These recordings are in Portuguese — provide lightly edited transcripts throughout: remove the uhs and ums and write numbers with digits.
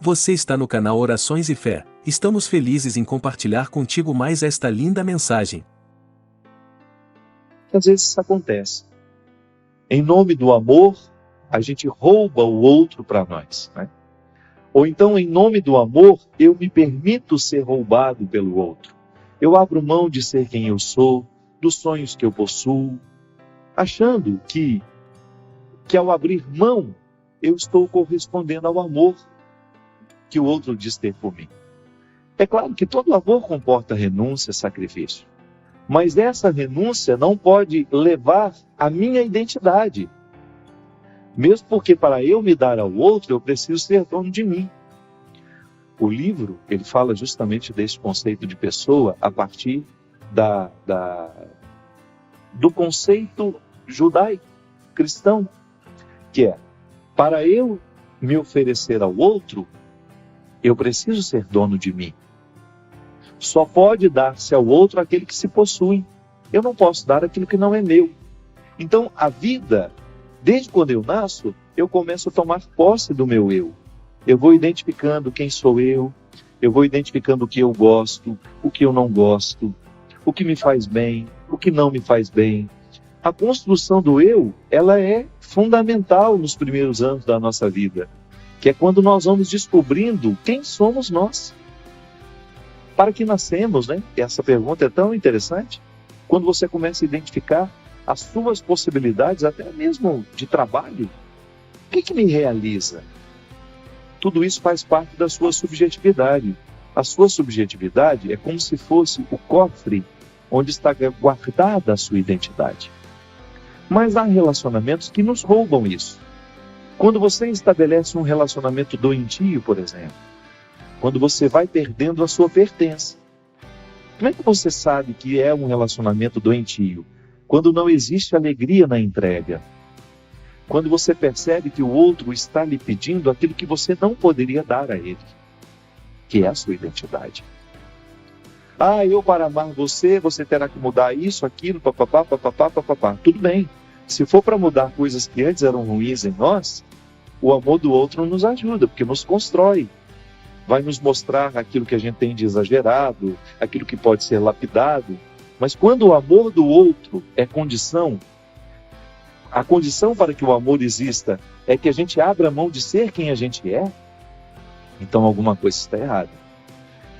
Você está no canal Orações e Fé. Estamos felizes em compartilhar contigo mais esta linda mensagem. Às vezes isso acontece. Em nome do amor, a gente rouba o outro para nós, né? Ou então, em nome do amor, eu me permito ser roubado pelo outro. Eu abro mão de ser quem eu sou, dos sonhos que eu possuo, achando que ao abrir mão, eu estou correspondendo ao amor que o outro diz ter por mim. É claro que todo amor comporta renúncia, sacrifício. Mas essa renúncia não pode levar à minha identidade. Mesmo porque para eu me dar ao outro, eu preciso ser dono de mim. O livro, ele fala justamente desse conceito de pessoa a partir do conceito judaico, cristão, que é, para eu me oferecer ao outro, eu preciso ser dono de mim. Só pode dar-se ao outro aquele que se possui. Eu não posso dar aquilo que não é meu. Então, a vida, desde quando eu nasço, eu começo a tomar posse do meu eu. Eu vou identificando quem sou eu vou identificando o que eu gosto, o que eu não gosto, o que me faz bem, o que não me faz bem. A construção do eu, ela é fundamental nos primeiros anos da nossa vida, que é quando nós vamos descobrindo quem somos nós. Para que nascemos, né? Essa pergunta é tão interessante. Quando você começa a identificar as suas possibilidades, até mesmo de trabalho, o que me realiza? Tudo isso faz parte da sua subjetividade. A sua subjetividade é como se fosse o cofre onde está guardada a sua identidade. Mas há relacionamentos que nos roubam isso. Quando você estabelece um relacionamento doentio, por exemplo, quando você vai perdendo a sua pertença. Como é que você sabe que é um relacionamento doentio? Quando não existe alegria na entrega. Quando você percebe que o outro está lhe pedindo aquilo que você não poderia dar a ele, que é a sua identidade. Eu para amar você, você terá que mudar isso, aquilo, papapá, papapá, papapá. Tudo bem. Se for para mudar coisas que antes eram ruins em nós, o amor do outro nos ajuda, porque nos constrói. Vai nos mostrar aquilo que a gente tem de exagerado, aquilo que pode ser lapidado. Mas quando o amor do outro é condição, a condição para que o amor exista é que a gente abra mão de ser quem a gente é, então alguma coisa está errada.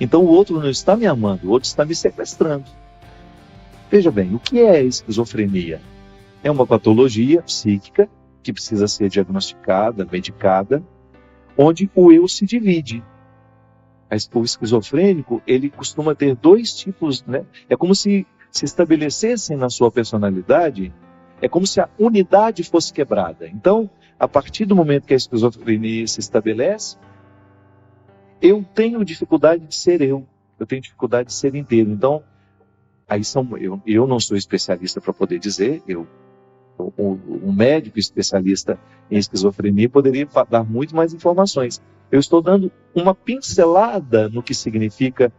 Então o outro não está me amando, o outro está me sequestrando. Veja bem, o que é a esquizofrenia? É uma patologia psíquica que precisa ser diagnosticada, medicada, onde o eu se divide. O esquizofrênico, ele costuma ter dois tipos, né? É como se estabelecessem na sua personalidade, é como se a unidade fosse quebrada. Então, a partir do momento que a esquizofrenia se estabelece, eu tenho dificuldade de ser eu tenho dificuldade de ser inteiro. Então, eu não sou especialista para poder dizer, um médico especialista em esquizofrenia poderia dar muito mais informações. Eu estou dando uma pincelada no que significa,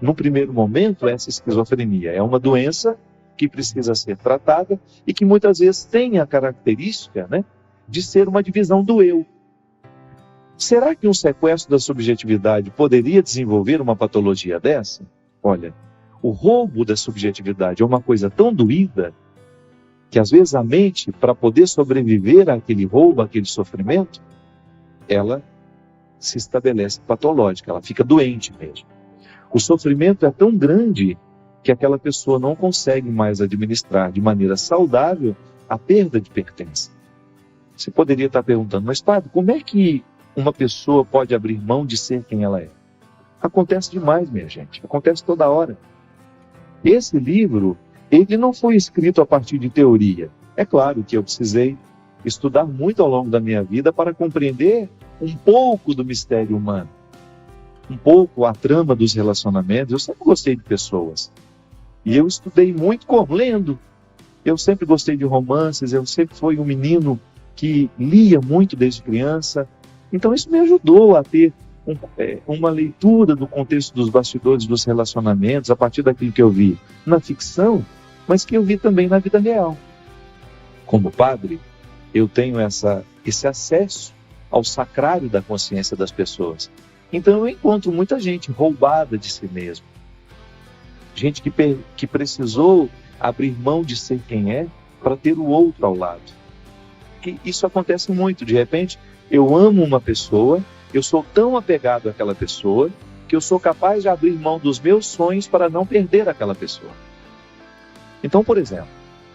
no primeiro momento, essa esquizofrenia. É uma doença que precisa ser tratada e que muitas vezes tem a característica, né, de ser uma divisão do eu. Será que um sequestro da subjetividade poderia desenvolver uma patologia dessa? Olha, o roubo da subjetividade é uma coisa tão doída que às vezes a mente, para poder sobreviver àquele roubo, àquele sofrimento, ela se estabelece patológica, ela fica doente mesmo. O sofrimento é tão grande que aquela pessoa não consegue mais administrar de maneira saudável a perda de pertença. Você poderia estar perguntando, mas padre, como é que uma pessoa pode abrir mão de ser quem ela é? Acontece demais, minha gente, acontece toda hora. Esse livro, ele não foi escrito a partir de teoria. É claro que eu precisei estudar muito ao longo da minha vida para compreender um pouco do mistério humano, um pouco a trama dos relacionamentos. Eu sempre gostei de pessoas. E eu estudei muito lendo. Eu sempre gostei de romances, eu sempre fui um menino que lia muito desde criança. Então isso me ajudou a ter uma leitura do contexto dos bastidores dos relacionamentos, a partir daquilo que eu vi na ficção, mas que eu vi também na vida real. Como padre, eu tenho esse acesso ao sacrário da consciência das pessoas. Então eu encontro muita gente roubada de si mesmo. Gente que precisou abrir mão de ser quem é para ter o outro ao lado. Que isso acontece muito. De repente, eu amo uma pessoa, eu sou tão apegado àquela pessoa, que eu sou capaz de abrir mão dos meus sonhos para não perder aquela pessoa. Então, por exemplo,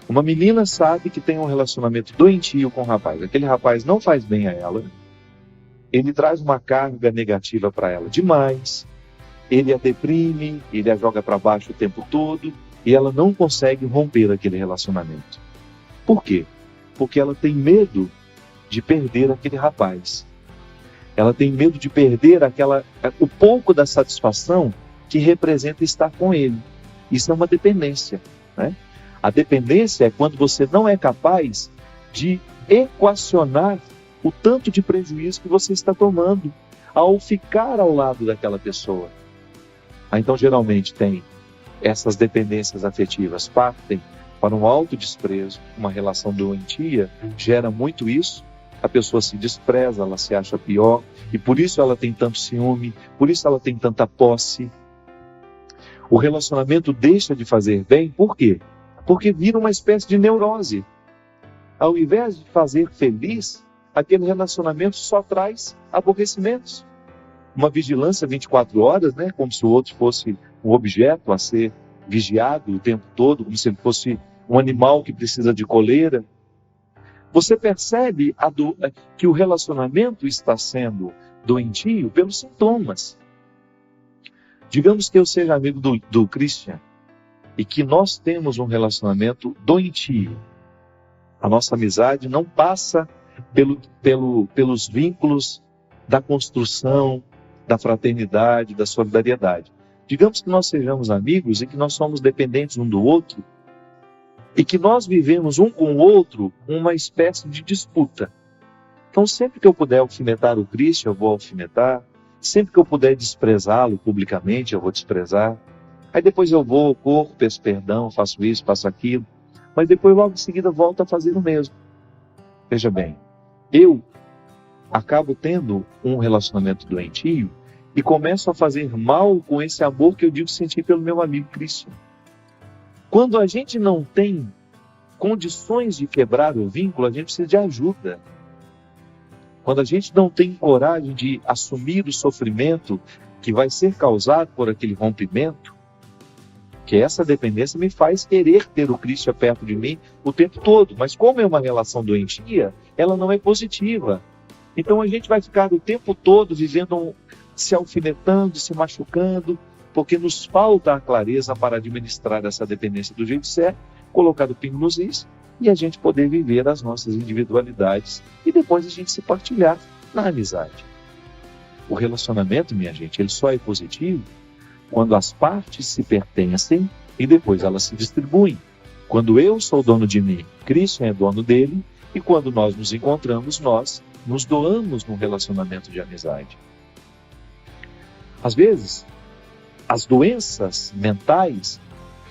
uma menina sabe que tem um relacionamento doentio com um rapaz. Aquele rapaz não faz bem a ela. Ele traz uma carga negativa para ela demais. Ele a deprime, ele a joga para baixo o tempo todo. E ela não consegue romper aquele relacionamento. Por quê? Porque ela tem medo de perder aquele rapaz. Ela tem medo de perder o pouco da satisfação que representa estar com ele. Isso é uma dependência, né? A dependência é quando você não é capaz de equacionar o tanto de prejuízo que você está tomando ao ficar ao lado daquela pessoa. Então, geralmente, tem essas dependências afetivas, partem para um autodesprezo, uma relação doentia, gera muito isso. A pessoa se despreza, ela se acha pior, e por isso ela tem tanto ciúme, por isso ela tem tanta posse. O relacionamento deixa de fazer bem, por quê? Porque vira uma espécie de neurose. Ao invés de fazer feliz, aquele relacionamento só traz aborrecimentos. Uma vigilância 24 horas, né? Como se o outro fosse um objeto a ser vigiado o tempo todo, como se ele fosse um animal que precisa de coleira. Você percebe que o relacionamento está sendo doentio pelos sintomas. Digamos que eu seja amigo do Christian e que nós temos um relacionamento doentio. A nossa amizade não passa pelos vínculos da construção, da fraternidade, da solidariedade. Digamos que nós sejamos amigos e que nós somos dependentes um do outro e que nós vivemos um com o outro uma espécie de disputa. Então, sempre que eu puder alfinetar o Christian, eu vou alfinetar. Sempre que eu puder desprezá-lo publicamente, eu vou desprezar. Aí depois eu vou, corro, peço perdão, faço isso, faço aquilo. Mas depois, logo em seguida, volto a fazer o mesmo. Veja bem, eu acabo tendo um relacionamento doentio e começo a fazer mal com esse amor que eu digo sentir pelo meu amigo Christian. Quando a gente não tem condições de quebrar o vínculo, a gente precisa de ajuda. Quando a gente não tem coragem de assumir o sofrimento que vai ser causado por aquele rompimento, que essa dependência me faz querer ter o Cristo perto de mim o tempo todo. Mas como é uma relação doentia, ela não é positiva. Então a gente vai ficar o tempo todo vivendo, se alfinetando, se machucando, porque nos falta a clareza para administrar essa dependência do jeito certo, colocar o pingo nos is e a gente poder viver as nossas individualidades e depois a gente se partilhar na amizade. O relacionamento, minha gente, ele só é positivo quando as partes se pertencem e depois elas se distribuem. Quando eu sou dono de mim, Cristo é dono dele, e quando nós nos encontramos, nós nos doamos num relacionamento de amizade. Às vezes, as doenças mentais,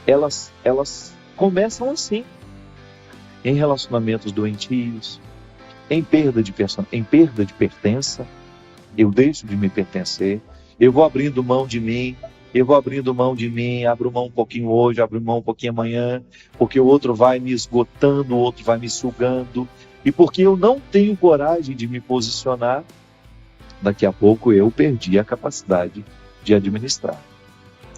elas começam assim, em relacionamentos doentios, em perda de pertença. Eu deixo de me pertencer, eu vou abrindo mão de mim, abro mão um pouquinho hoje, abro mão um pouquinho amanhã, porque o outro vai me esgotando, o outro vai me sugando, e porque eu não tenho coragem de me posicionar, daqui a pouco eu perdi a capacidade de administrar.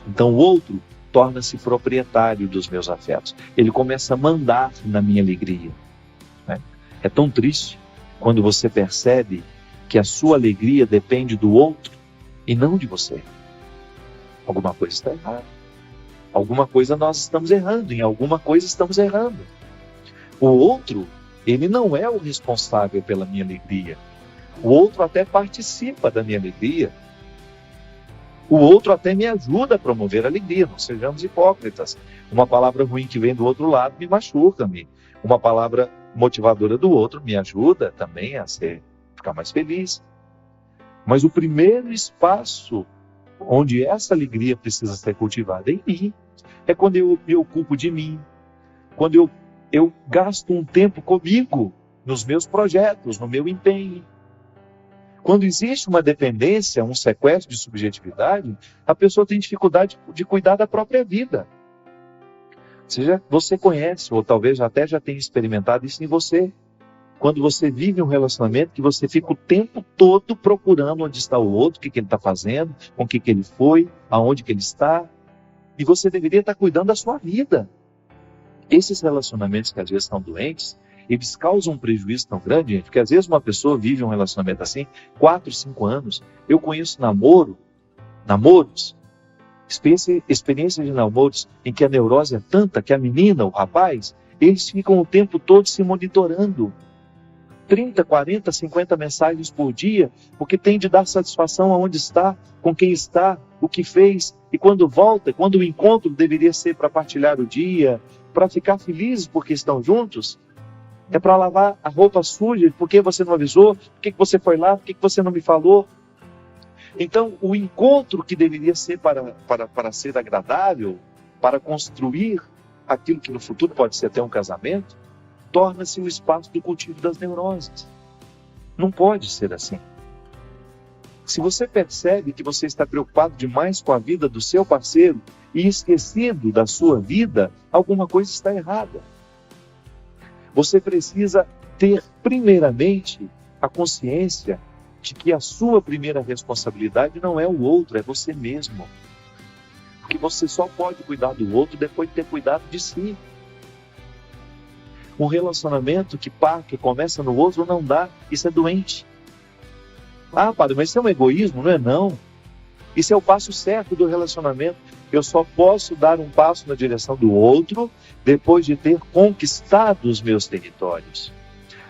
Então o outro torna-se proprietário dos meus afetos, ele começa a mandar na minha alegria. É tão triste quando você percebe que a sua alegria depende do outro e não de você. Alguma coisa está errada. Alguma coisa nós estamos errando. Em alguma coisa estamos errando. O outro, ele não é o responsável pela minha alegria. O outro até participa da minha alegria. O outro até me ajuda a promover a alegria. Não sejamos hipócritas. Uma palavra ruim que vem do outro lado me machuca-me. Uma palavra motivadora do outro me ajuda também a ficar mais feliz. Mas o primeiro espaço onde essa alegria precisa ser cultivada em mim, é quando eu me ocupo de mim, quando eu gasto um tempo comigo, nos meus projetos, no meu empenho. Quando existe uma dependência, um sequestro de subjetividade, a pessoa tem dificuldade de cuidar da própria vida. Você conhece, ou talvez até já tenha experimentado isso em você. Quando você vive um relacionamento que você fica o tempo todo procurando onde está o outro, o que ele está fazendo, com o que ele foi, aonde que ele está. E você deveria estar cuidando da sua vida. Esses relacionamentos que às vezes estão doentes, eles causam um prejuízo tão grande, gente, porque às vezes uma pessoa vive um relacionamento assim, 4, 5 anos. Eu conheço namoros, experiência de namoros em que a neurose é tanta que a menina, o rapaz, eles ficam o tempo todo se monitorando. 30, 40, 50 mensagens por dia, porque tem de dar satisfação aonde está, com quem está, o que fez, e quando volta, quando o encontro deveria ser para partilhar o dia, para ficar felizes porque estão juntos, é para lavar a roupa suja, por que você não avisou, por que você foi lá, por que você não me falou. Então, o encontro que deveria ser para ser agradável, para construir aquilo que no futuro pode ser até um casamento, torna-se o espaço do cultivo das neuroses. Não pode ser assim. Se você percebe que você está preocupado demais com a vida do seu parceiro e esquecido da sua vida, alguma coisa está errada. Você precisa ter, primeiramente, a consciência de que a sua primeira responsabilidade não é o outro, é você mesmo. Porque você só pode cuidar do outro depois de ter cuidado de si. Um relacionamento que começa no outro não dá, isso é doente. Ah, padre, mas isso é um egoísmo? Não é não. Isso é o passo certo do relacionamento. Eu só posso dar um passo na direção do outro depois de ter conquistado os meus territórios.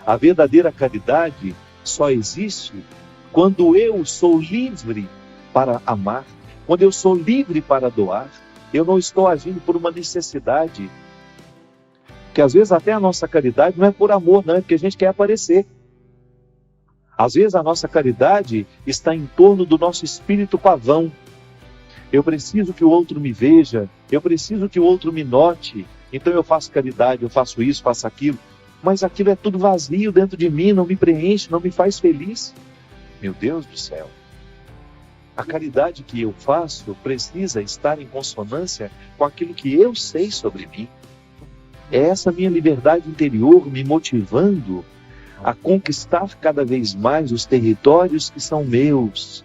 A verdadeira caridade só existe quando eu sou livre para amar, quando eu sou livre para doar. Eu não estou agindo por uma necessidade. Porque às vezes até a nossa caridade não é por amor, não, é porque a gente quer aparecer. Às vezes a nossa caridade está em torno do nosso espírito pavão. Eu preciso que o outro me veja, eu preciso que o outro me note, então eu faço caridade, eu faço isso, faço aquilo, mas aquilo é tudo vazio dentro de mim, não me preenche, não me faz feliz. Meu Deus do céu! A caridade que eu faço precisa estar em consonância com aquilo que eu sei sobre mim. É essa minha liberdade interior me motivando a conquistar cada vez mais os territórios que são meus,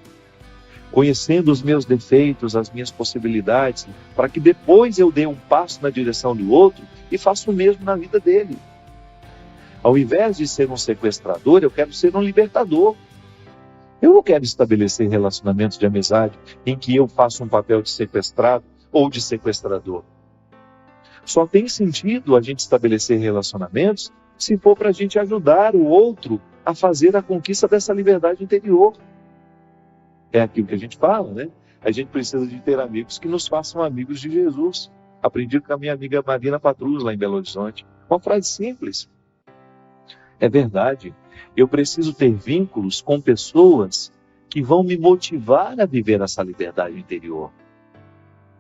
conhecendo os meus defeitos, as minhas possibilidades, para que depois eu dê um passo na direção do outro e faça o mesmo na vida dele. Ao invés de ser um sequestrador, eu quero ser um libertador. Eu não quero estabelecer relacionamentos de amizade em que eu faça um papel de sequestrado ou de sequestrador. Só tem sentido a gente estabelecer relacionamentos se for para a gente ajudar o outro a fazer a conquista dessa liberdade interior. É aquilo que a gente fala, né? A gente precisa de ter amigos que nos façam amigos de Jesus. Aprendi com a minha amiga Marina Patrus, lá em Belo Horizonte. Uma frase simples. É verdade. Eu preciso ter vínculos com pessoas que vão me motivar a viver essa liberdade interior.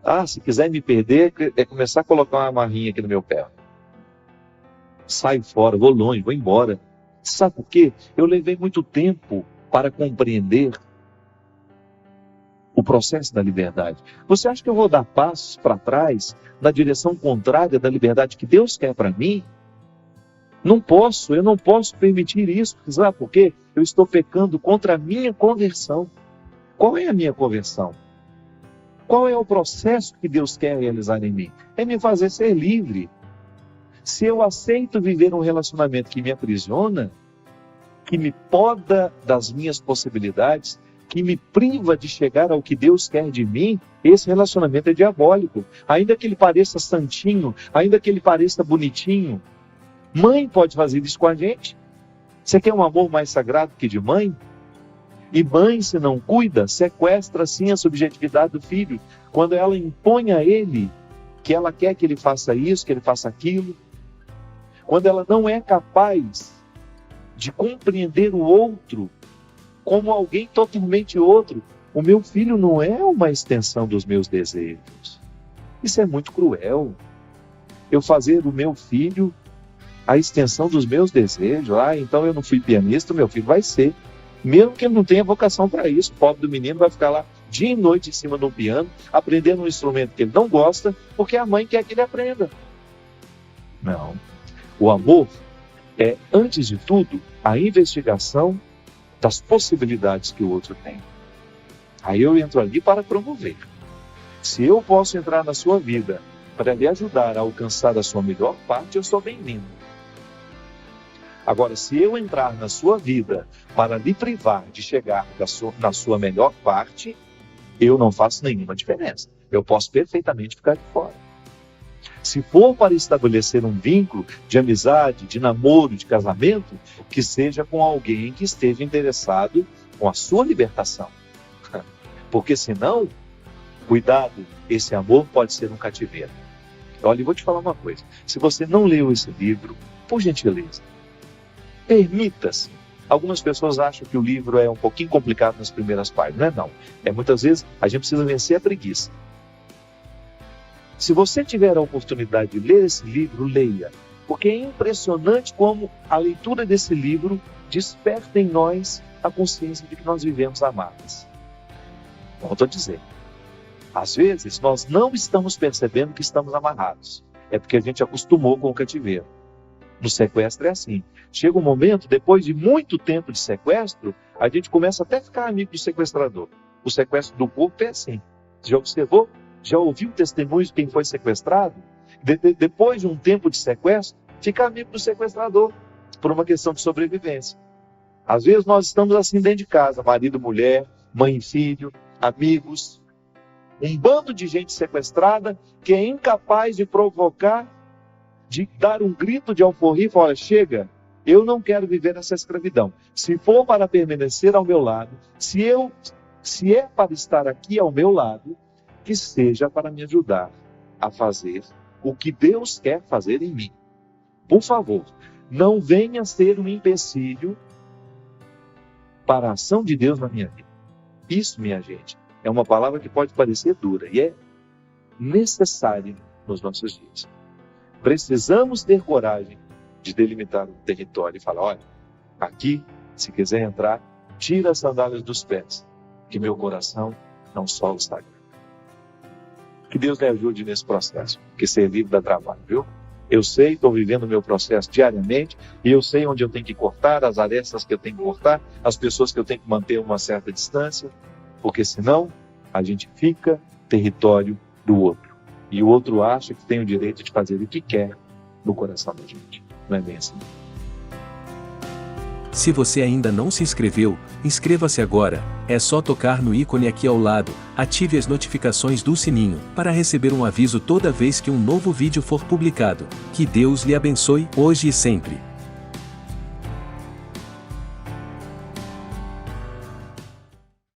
Ah, se quiser me perder, é começar a colocar uma amarrinha aqui no meu pé. Saio fora, vou longe, vou embora. Sabe por quê? Eu levei muito tempo para compreender o processo da liberdade. Você acha que eu vou dar passos para trás na direção contrária da liberdade que Deus quer para mim? Eu não posso permitir isso. Sabe por quê? Eu estou pecando contra a minha conversão. Qual é a minha conversão? Qual é o processo que Deus quer realizar em mim? É me fazer ser livre. Se eu aceito viver um relacionamento que me aprisiona, que me poda das minhas possibilidades, que me priva de chegar ao que Deus quer de mim, esse relacionamento é diabólico. Ainda que ele pareça santinho, ainda que ele pareça bonitinho. Mãe pode fazer isso com a gente. Você quer um amor mais sagrado que de mãe? E mãe, se não cuida, sequestra sim a subjetividade do filho, quando ela impõe a ele que ela quer que ele faça isso, que ele faça aquilo. Quando ela não é capaz de compreender o outro como alguém totalmente outro. O meu filho não é uma extensão dos meus desejos. Isso é muito cruel. Eu fazer do meu filho a extensão dos meus desejos. Ah, então eu não fui pianista, o meu filho vai ser. Mesmo que ele não tenha vocação para isso, o pobre do menino vai ficar lá dia e noite em cima do piano, aprendendo um instrumento que ele não gosta, porque a mãe quer que ele aprenda. Não. O amor é, antes de tudo, a investigação das possibilidades que o outro tem. Aí eu entro ali para promover. Se eu posso entrar na sua vida para lhe ajudar a alcançar a sua melhor parte, eu sou bem-vindo. Agora, se eu entrar na sua vida para lhe privar de chegar na sua melhor parte, eu não faço nenhuma diferença. Eu posso perfeitamente ficar de fora. Se for para estabelecer um vínculo de amizade, de namoro, de casamento, que seja com alguém que esteja interessado com a sua libertação. Porque senão, cuidado, esse amor pode ser um cativeiro. Olha, eu vou te falar uma coisa. Se você não leu esse livro, por gentileza, permita-se. Algumas pessoas acham que o livro é um pouquinho complicado nas primeiras páginas. Não é não. Muitas vezes a gente precisa vencer a preguiça. Se você tiver a oportunidade de ler esse livro, leia. Porque é impressionante como a leitura desse livro desperta em nós a consciência de que nós vivemos amados. Volto a dizer. Às vezes nós não estamos percebendo que estamos amarrados. É porque a gente acostumou com o cativeiro. No sequestro é assim. Chega um momento, depois de muito tempo de sequestro, a gente começa até a ficar amigo do sequestrador. O sequestro do corpo é assim. Você já observou? Já ouviu testemunhos de quem foi sequestrado? Depois de um tempo de sequestro, fica amigo do sequestrador, por uma questão de sobrevivência. Às vezes nós estamos assim dentro de casa, marido, mulher, mãe e filho, amigos. Um bando de gente sequestrada que é incapaz de provocar, de dar um grito de alforria e falar: chega, eu não quero viver essa escravidão. Se for para permanecer ao meu lado, se é para estar aqui ao meu lado, que seja para me ajudar a fazer o que Deus quer fazer em mim. Por favor, não venha ser um empecilho para a ação de Deus na minha vida. Isso, minha gente, é uma palavra que pode parecer dura e é necessária nos nossos dias. Precisamos ter coragem de delimitar um território e falar: olha, aqui, se quiser entrar, tira as sandálias dos pés, que meu coração não só está grande. Que Deus lhe ajude nesse processo, que ser livre dá trabalho, viu? Eu sei, estou vivendo o meu processo diariamente, e eu sei onde eu tenho que cortar, as arestas que eu tenho que cortar, as pessoas que eu tenho que manter uma certa distância, porque senão a gente fica território do outro. E o outro acha que tem o direito de fazer o que quer no coração da gente. Não é bem assim. Se você ainda não se inscreveu, inscreva-se agora. É só tocar no ícone aqui ao lado, ative as notificações do sininho, para receber um aviso toda vez que um novo vídeo for publicado. Que Deus lhe abençoe, hoje e sempre.